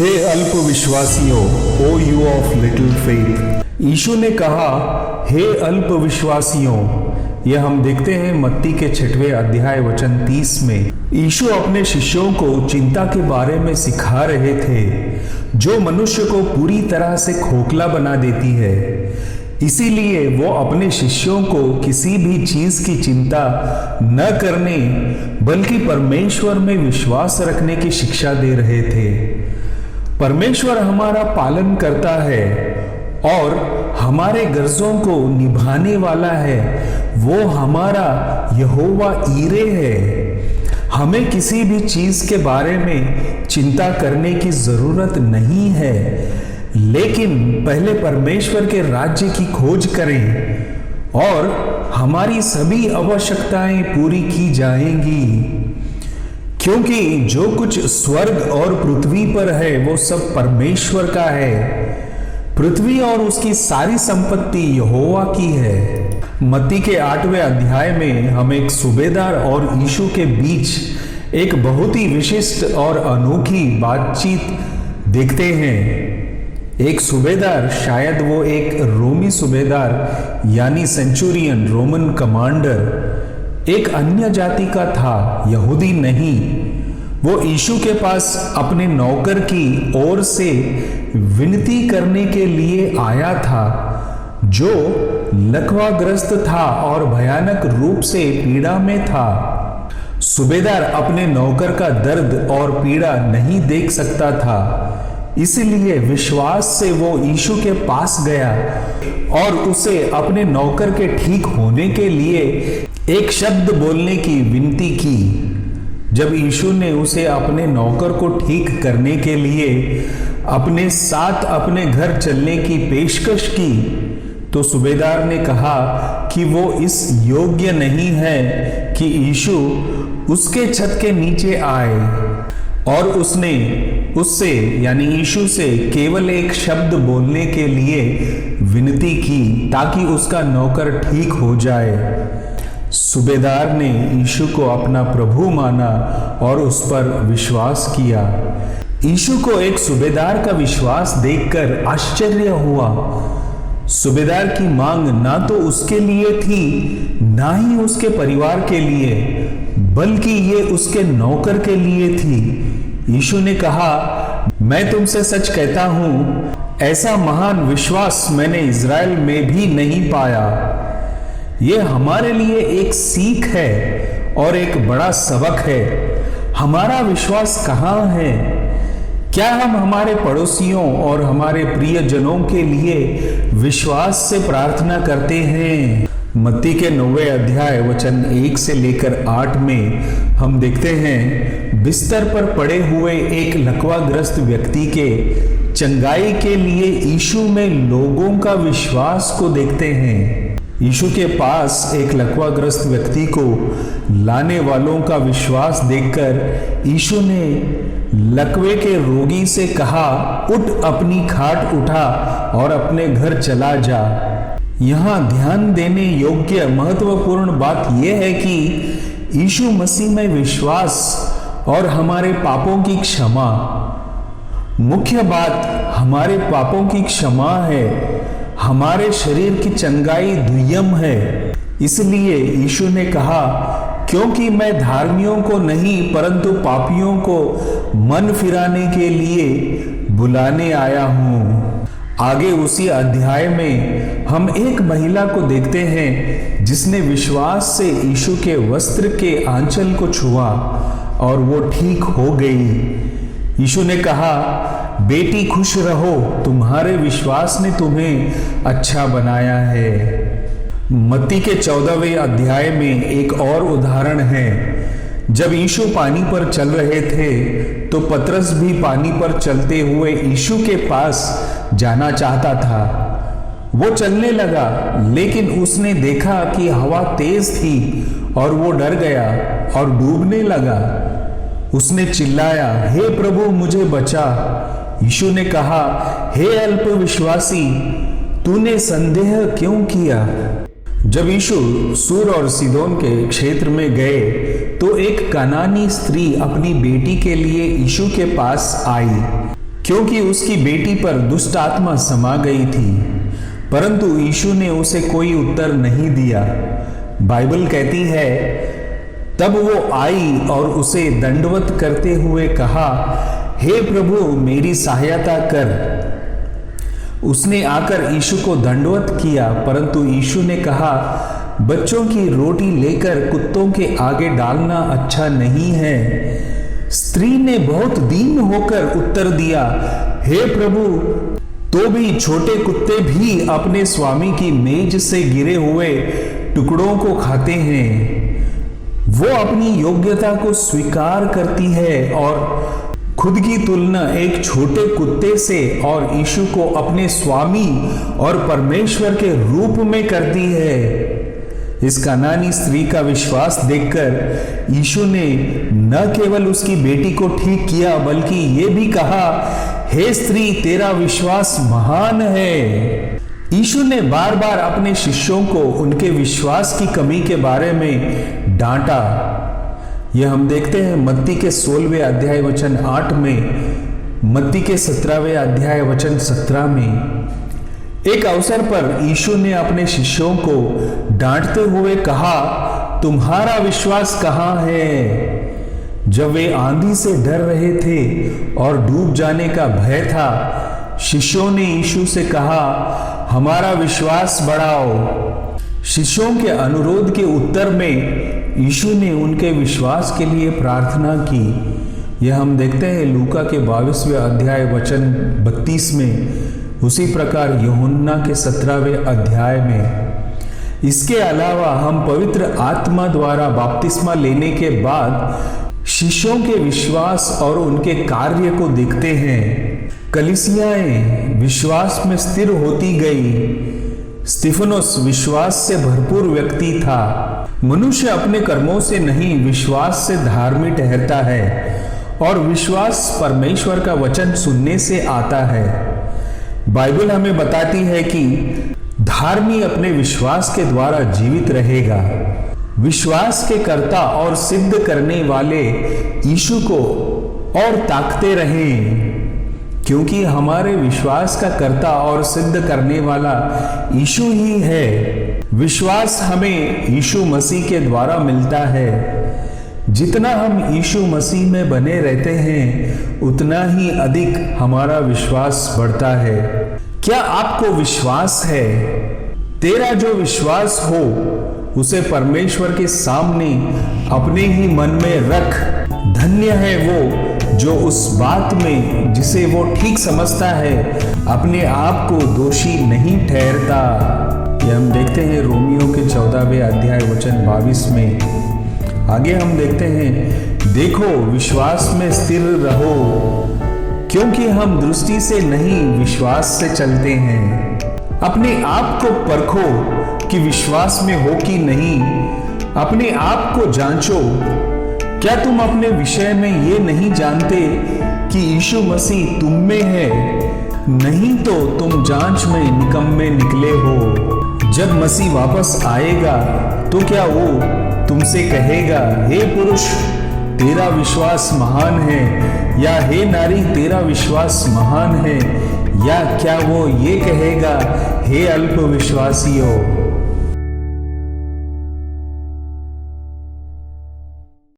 हे अल्प विश्वासियों, ओ you of little faith. यीशु ने कहा, हे अल्प विश्वासियों। यह हम देखते हैं मत्ती के 6वें अध्याय वचन 30 में। यीशु अपने शिष्यों को चिंता के बारे में सिखा रहे थे, जो मनुष्य को पूरी तरह से खोखला बना देती है। इसीलिए वो अपने शिष्यों को किसी भी चीज की चिंता न करने बल्कि परमेश्वर में विश्वास रखने की शिक्षा दे रहे थे। परमेश्वर हमारा पालन करता है और हमारे गर्जों को निभाने वाला है। वो हमारा यहोवा ईरे है। हमें किसी भी चीज के बारे में चिंता करने की जरूरत नहीं है, लेकिन पहले परमेश्वर के राज्य की खोज करें और हमारी सभी आवश्यकताएं पूरी की जाएंगी। क्योंकि जो कुछ स्वर्ग और पृथ्वी पर है वो सब परमेश्वर का है। पृथ्वी और उसकी सारी संपत्ति यहोवा की है। मत्ती के 8वें अध्याय में हम एक सूबेदार और यीशु के बीच एक बहुत ही विशिष्ट और अनोखी बातचीत देखते हैं। एक सूबेदार, शायद वो एक रोमी सूबेदार यानी सेंचुरियन, रोमन कमांडर, एक अन्य जाति का था, यहूदी नहीं। वो यीशु के पास अपने नौकर की ओर से विनती करने के लिए आया था, जो लकवाग्रस्त था और भयानक रूप से पीड़ा में था। सूबेदार अपने नौकर का दर्द और पीड़ा नहीं देख सकता था, इसलिए विश्वास से वो यीशु के पास गया और उसे अपने नौकर के ठीक होने के लिए एक शब्द बोलने की विनती की। जब यीशु ने उसे अपने नौकर को ठीक करने के लिए अपने साथ अपने घर चलने की पेशकश की, तो सूबेदार ने कहा कि वो इस योग्य नहीं है कि यीशु उसके छत के नीचे आए, और उसने उससे यानी यीशु से केवल एक शब्द बोलने के लिए विनती की ताकि उसका नौकर ठीक हो जाए। सूबेदार ने यीशु को अपना प्रभु माना और उस पर विश्वास किया। यीशु को एक सूबेदार का विश्वास देखकर आश्चर्य हुआ। सूबेदार की मांग ना तो उसके लिए थी, ना ही उसके परिवार के लिए, बल्कि ये उसके नौकर के लिए थी। यीशु ने कहा, मैं तुमसे सच कहता हूं, ऐसा महान विश्वास मैंने इज़राइल में भी नहीं पाया। यह हमारे लिए एक सीख है और एक बड़ा सबक है। हमारा विश्वास कहाँ है? क्या हम हमारे पड़ोसियों और हमारे प्रियजनों के लिए विश्वास से प्रार्थना करते हैं? मत्ती के 9वें अध्याय वचन 1 से लेकर 8 में हम देखते हैं, बिस्तर पर पड़े हुए एक लकवाग्रस्त व्यक्ति के चंगाई के लिए यीशु में लोगों का विश्वास को देखते हैं। यीशु के पास एक लकवाग्रस्त व्यक्ति को लाने वालों का विश्वास देखकर यीशु ने लकवे के रोगी से कहा, उठ, अपनी खाट उठा और अपने घर चला जा। यहाँ ध्यान देने योग्य महत्वपूर्ण बात यह है कि यीशु मसीह में विश्वास और हमारे पापों की क्षमा। मुख्य बात हमारे पापों की क्षमा है, हमारे शरीर की चंगाई दुय्यम है। इसलिए यीशु ने कहा, क्योंकि मैं धार्मियों को नहीं परंतु पापियों को मन फिराने के लिए बुलाने आया हूं। आगे उसी अध्याय में हम एक महिला को देखते हैं जिसने विश्वास से यीशु के वस्त्र के आंचल को छुआ और वो ठीक हो गई। यीशु ने कहा, बेटी खुश रहो, तुम्हारे विश्वास ने तुम्हें अच्छा बनाया है। मत्ती के 14वें अध्याय में एक और उदाहरण है। जब यीशु पानी पर चल रहे थे तो पतरस भी पानी पर चलते हुए यीशु के पास जाना चाहता था। वो चलने लगा, लेकिन उसने देखा कि हवा तेज थी और वो डर गया और डूबने लगा। उसने चिल्लाया, हे प्रभु, मुझे बचा। यीशु ने कहा, हे अल्प विश्वासी, तूने संदेह क्यों किया? जब यीशु सूर और सीदोन के क्षेत्र में गए तो एक कनानी स्त्री अपनी बेटी के लिए यीशु के पास आई, क्योंकि उसकी बेटी पर दुष्ट आत्मा समा गई थी। परंतु यीशु ने उसे कोई उत्तर नहीं दिया। बाइबल कहती है, तब वो आई और उसे दंडवत करते हुए कहा, हे प्रभु मेरी सहायता कर। उसने आकर यीशु को दंडवत किया, परंतु यीशु ने कहा, बच्चों की रोटी लेकर कुत्तों के आगे डालना अच्छा नहीं है। स्त्री ने बहुत दीन होकर उत्तर दिया, हे प्रभु, तो भी छोटे कुत्ते भी अपने स्वामी की मेज से गिरे हुए टुकड़ों को खाते हैं। वो अपनी योग्यता को स्वीकार करती है और खुद की तुलना एक छोटे कुत्ते से और यीशु को अपने स्वामी और परमेश्वर के रूप में करती है। इस कनानी स्त्री का विश्वास देखकर यीशु ने न केवल उसकी बेटी को ठीक किया, बल्कि ये भी कहा, हे स्त्री, तेरा विश्वास महान है। यीशु ने बार बार अपने शिष्यों को उनके विश्वास की कमी के बारे में डांटा। यह हम देखते हैं मत्ती के 16वें अध्याय वचन 8 में, मत्ती के 17वें अध्याय वचन 17 में। एक अवसर पर यीशु ने अपने शिष्यों को डांटते हुए कहा, तुम्हारा विश्वास कहाँ है? जब वे आंधी से डर रहे थे और डूब जाने का भय था, शिष्यों ने यीशु से कहा, हमारा विश्वास बढ़ाओ। शिष्यों के अनुरोध के उत्तर में यीशु ने उनके विश्वास के लिए प्रार्थना की। यह हम देखते हैं लूका के 22वें अध्याय वचन 32 में, उसी प्रकार यूहन्ना के 17वें अध्याय में। इसके अलावा हम पवित्र आत्मा द्वारा बपतिस्मा लेने के बाद शिष्यों के विश्वास और उनके कार्य को देखते हैं। कलीसियाएं विश्वास में स्थिर होती गई। स्तिफनुस विश्वास से भरपूर व्यक्ति था। मनुष्य अपने कर्मों से नहीं, विश्वास से धार्मिक ठहरता है और विश्वास परमेश्वर का वचन सुनने से आता है। बाइबल हमें बताती है कि धार्मी अपने विश्वास के द्वारा जीवित रहेगा। विश्वास के कर्ता और सिद्ध करने वाले यीशु को और ताकते रहें, क्योंकि हमारे विश्वास का कर्ता और सिद्ध करने वाला यीशु ही है। विश्वास हमें यीशु मसीह के द्वारा मिलता है। जितना हम यीशु मसीह में बने रहते हैं, उतना ही अधिक हमारा विश्वास बढ़ता है। क्या आपको विश्वास है? तेरा जो विश्वास हो उसे परमेश्वर के सामने अपने ही मन में रख। धन्य है वो जो उस बात में जिसे वो ठीक समझता है अपने आप को दोषी नहीं ठहरता। यह हम देखते हैं रोमियो के 14वें अध्याय वचन 22 में। आगे हम देखते हैं, देखो विश्वास में स्थिर रहो, क्योंकि हम दृष्टि से नहीं विश्वास से चलते हैं। अपने आप को परखो कि विश्वास में हो कि नहीं। अपने आप को जांचो। क्या तुम अपने विषय में ये नहीं जानते कि यीशु मसीह तुम में है? नहीं तो तुम जांच में निकम्मे निकले हो। जब मसीह वापस आएगा तो क्या वो तुमसे कहेगा, हे पुरुष तेरा विश्वास महान है, या हे नारी तेरा विश्वास महान है, या क्या वो ये कहेगा, हे अल्प विश्वासियों?